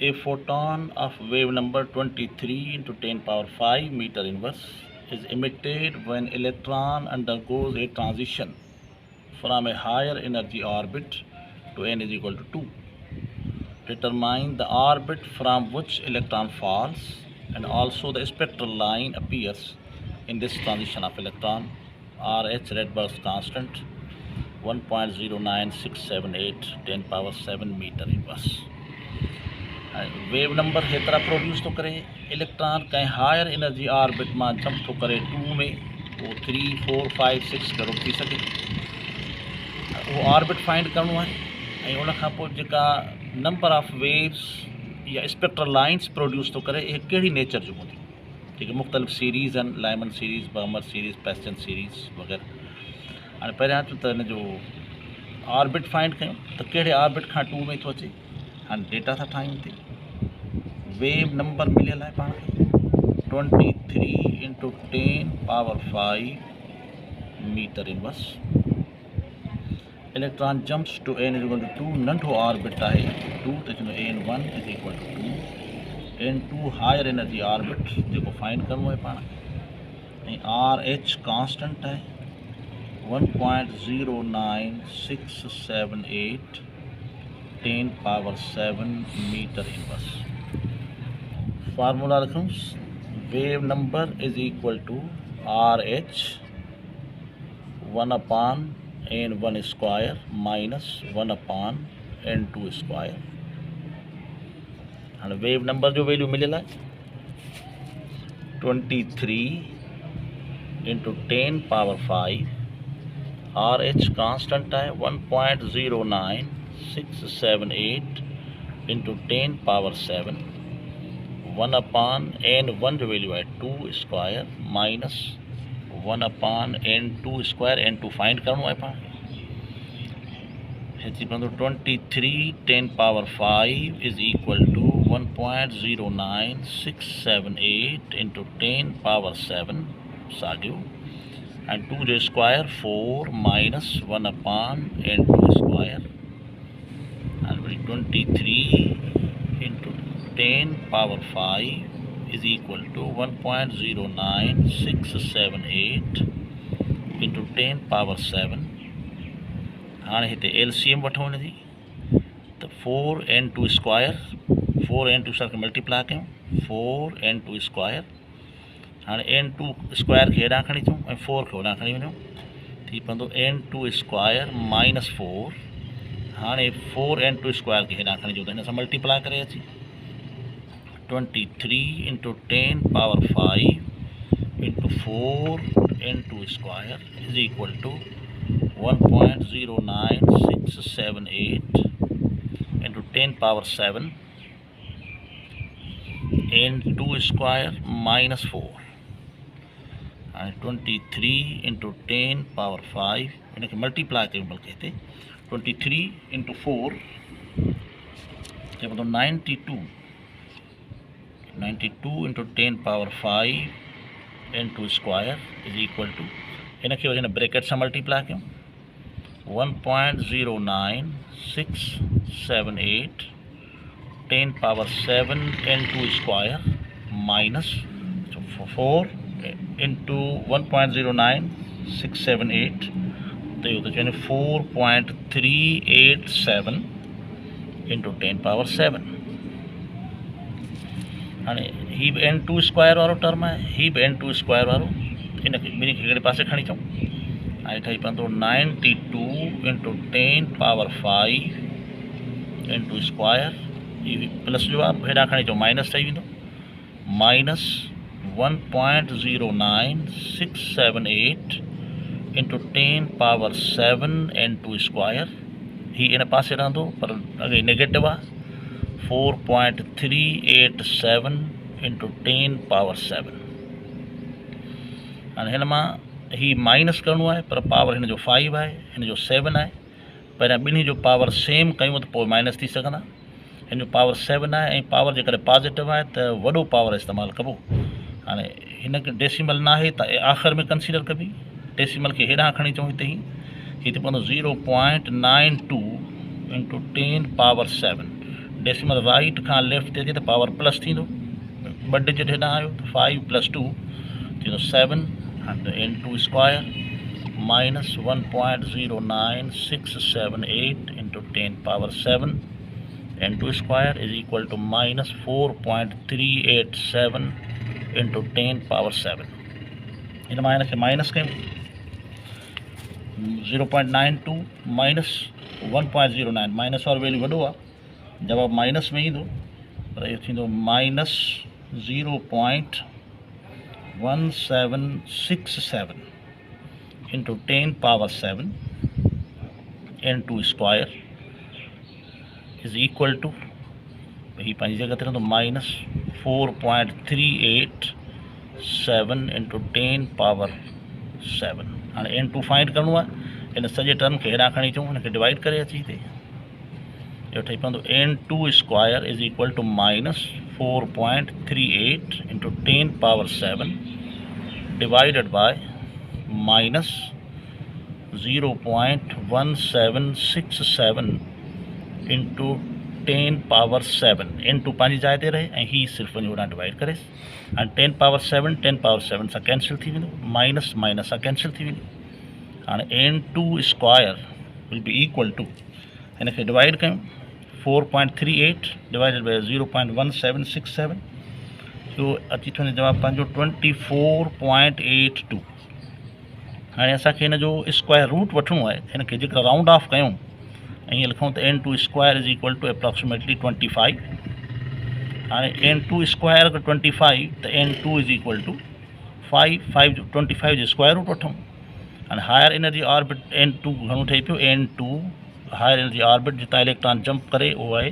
A photon of wave number 23 into 10 power 5 meter inverse is emitted when electron undergoes a transition from a higher energy orbit to n is equal to 2. Determine the orbit from which electron falls and also the spectral line appears in this transition of electron. RH Rydberg's constant 1.09678 10 power 7 meter inverse. Wave number हेतरा produce तो करे electron कहीं higher energy orbit में jump तो करे 2 में वो 3 4 5 6 के रुक थी सके वो ऑर्बिट फाइंड करणो है उन खां पोइ जेका नंबर ऑफ वेव्स या स्पेक्ट्रल लाइन्स प्रोड्यूस तो करे कहिड़ी नेचर जो हूंदी जेके मुख़्तलिफ़ सीरीज़ आहिनि लाइमन सीरीज़ बर्मर सीरीज़ पैस्टन सीरीज़ वग़ैरह हाणे पहिरियां त हिन जो ऑर्बिट फाइंड कयूं त कहिड़े ऑर्बिट खां 2 में थो अचे हाणे डेटा था ठाहियूं ते वेव नंबर मिलियल आहे पाण खे 23 into 10 power 5 meter inverse. Electron jumps to n is equal to 2 नंढो ऑर्बिट आहे 2 त n1 is equal to 2 n2 higher energy orbit जेको फाइंड करणो आहे पाण ऐं RH कांस्टेंट आहे 1.09678 10 power 7 meter inverse. Formula रखूँ wave number is equal to RH 1 upon n1 square minus 1 upon n2 square. हाँ wave number जो वैल्यू मिलेला 23 into 10 power 5 RH constant है 1.09678 into 10 power 7 1 upon n1 जो वैल्यू है 2 square minus 1 upon n2 square n2 find करणो है पाण हेची पवंदो 23 10 power 5 is equal to 1.09678 into 10 power 7 साॻियो and 2 जो square 4 minus 1 upon n2 square and 23 into 10 power 5 is equal to 1.09678 into 10 power 7. हाँ हिते LCM वठो हिनजी तो 4n2 square 4n2 square multiply कयूं 4n2 स्क्वायर हाँ n2 स्क्वायर खे हेॾां खणी अचूं ऐं 4 खे होॾां खणी वञूं थी पवंदो n2 स्क्वायर माइनस 4 हाँ 4n2 स्क्वायर खे हेॾां खणी अचूं त हिन सां मल्टीप्लाई करे अची 23 into 10 power 5 into 4n2 square is equal to 1.09678 into 10 power 7 n2 square minus 4 and 23 into 10 power 5 इनके मल्टीप्लाई कयूं बल्कि हिते 23 into 4 तो 92 into 10 power 5 n2 square is equal to इनके वजह ब्रैकेट से मल्टीप्लाई कयूं 1.09678 10 power 7 n2 square minus 4 into 1.09678 तो ये होता है 4.387 into 10 power 7 हाणे ही बि n2 स्क्वायर वारो टर्म है ही बि n2 स्क्वायर वारो इनके ॿिन्ही खे हिकिड़े पासे खणी अचूं ऐं ठही पवंदो 92 into 10 power 5 n2 स्क्वायर ही प्लस जो आहे हेॾां खणी अचूं माइनस ठही वेंदो minus 1.09678 into 10 power 7 n2 square ही इन पासे रहंदो पर अॻे नेगेटिव आहे 4.387 into 10 power 7 हाणे हिन मां ही माइनस करणो आहे पर पावर हिन जो 5 आहे हिन जो 7 आहे पहिरियां ॿिन्ही जो पावर सेम कयूं त पोइ माइनस थी सघंदा हिन जो पावर 7 आहे ऐं पावर जे करे पॉजिटिव आहे त वॾो पावर इस्तेमालु कबो हाणे हिन खे डेसिमल न आहे त आख़िर में कंसीडर कबी डेसिमल खे हेॾां खणी अचूं हिते ई हिते पवंदो 0.92 into 10 power 7 डेसिमल राइट खां लेफ्ट ते अचे त पावर प्लस थींदो, 2 डिजिट हेॾां आयो त 5 + 2 थींदो 7 and n2 square minus 1.09678 into 10 power 7 n2 square is equal to minus 4.387 into 10 power 7। इन मां हिन खे माइनस कयूं 0.92 माइनस 1.09 माइनस वारो वैल्यू वॾो आहे, जवाब माइनस में ईंदो, पर इहो थींदो minus 0.1767 into 10 power 7 n2 square is equal to ही पंहिंजी जगह ते रहंदो माइनस 4.387 इंटू 10 पावर 7। हाँ n2 फाइंड करणो आहे, इन सॼे टर्म खे हेॾां खणी अचूं, हिनखे डिवाइड करे अची हिते इहो ठही पवंदो n2 square is equal to minus 4.38 into 10 power 7 divided by minus 0.1767 into 10 power 7 n2 पंहिंजी जाइ ते रहे ऐं ही सिर्फ़ु वञी होॾां डिवाइड करे ऐं 10 पावर 7 सां कैंसिल थी वेंदो, माइनस माइनस सां कैंसिल थी वेंदो। हाणे n2 square will be equal to हिनखे डिवाइड कयूं 4.38 डिवाइडेड बाय 0.1767 इहो अची थो वञे जवाबु पंहिंजो 24.82। हाणे असांखे हिन जो स्क्वायर रूट वठिणो आहे, हिनखे जेका राउंड ऑफ कयूं ऐं ईअं लिखूं त n2 square is equal to approximately 25। हाणे n2 स्क्वायर अगरि 25 त n2 इज इक्वल टू 25 जो स्क्वायर रूट वठूं। हाणे हायर एनर्जी ऑर्बिट n2 घणो ठही पियो, n2 हायर एनर्जी ऑर्बिट जितां इलेक्ट्रॉन जंप करे उहो आहे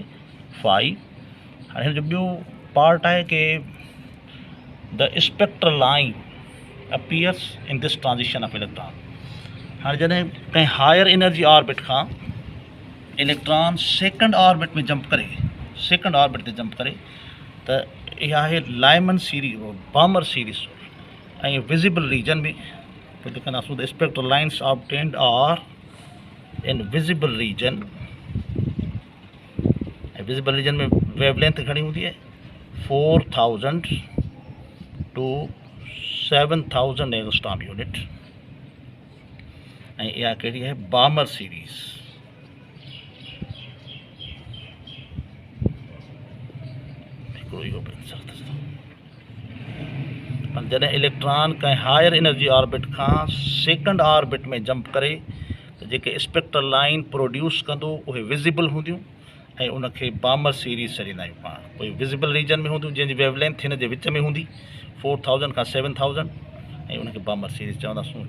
5। हाणे हिन जो ॿियो पार्ट आहे कि the spectral line appears in this transition of electron. हाणे जॾहिं कंहिं हायर एनर्जी ऑर्बिट खां इलेक्ट्रॉन सेकंड ऑर्बिट में जंप करे, सेकंड ऑर्बिट ते जंप करे त इहा आहे लाइमन सीरीज़, बामर सीरीज़ ऐं विजिबल रीजन में लिखंदासीं the spectral lines obtained are in visible region. ऐं विजिबल रीजन में वेवलेंथ घणी हूंदी आहे 4000 टू 7000 एंगस्ट्रॉम यूनिट ऐं इहा कहिड़ी आहे बामर सीरीज़। जॾहिं इलेक्ट्रॉन कंहिं हायर एनर्जी ऑर्बिट खां सेकंड ऑर्बिट में जंप करे त जेके स्पेक्ट्रल लाइन प्रोड्यूस कंदो उहे विजिबल हूंदियूं ऐं उनखे बामर सीरीज़ चवंदा आहियूं पाण। कोई विजिबल रीजन में हूंदियूं जंहिंजी वेवलेंथ हिन जे विच में हूंदी 4000 खां 7000 ऐं उनखे बामर सीरीज़ चवंदासीं।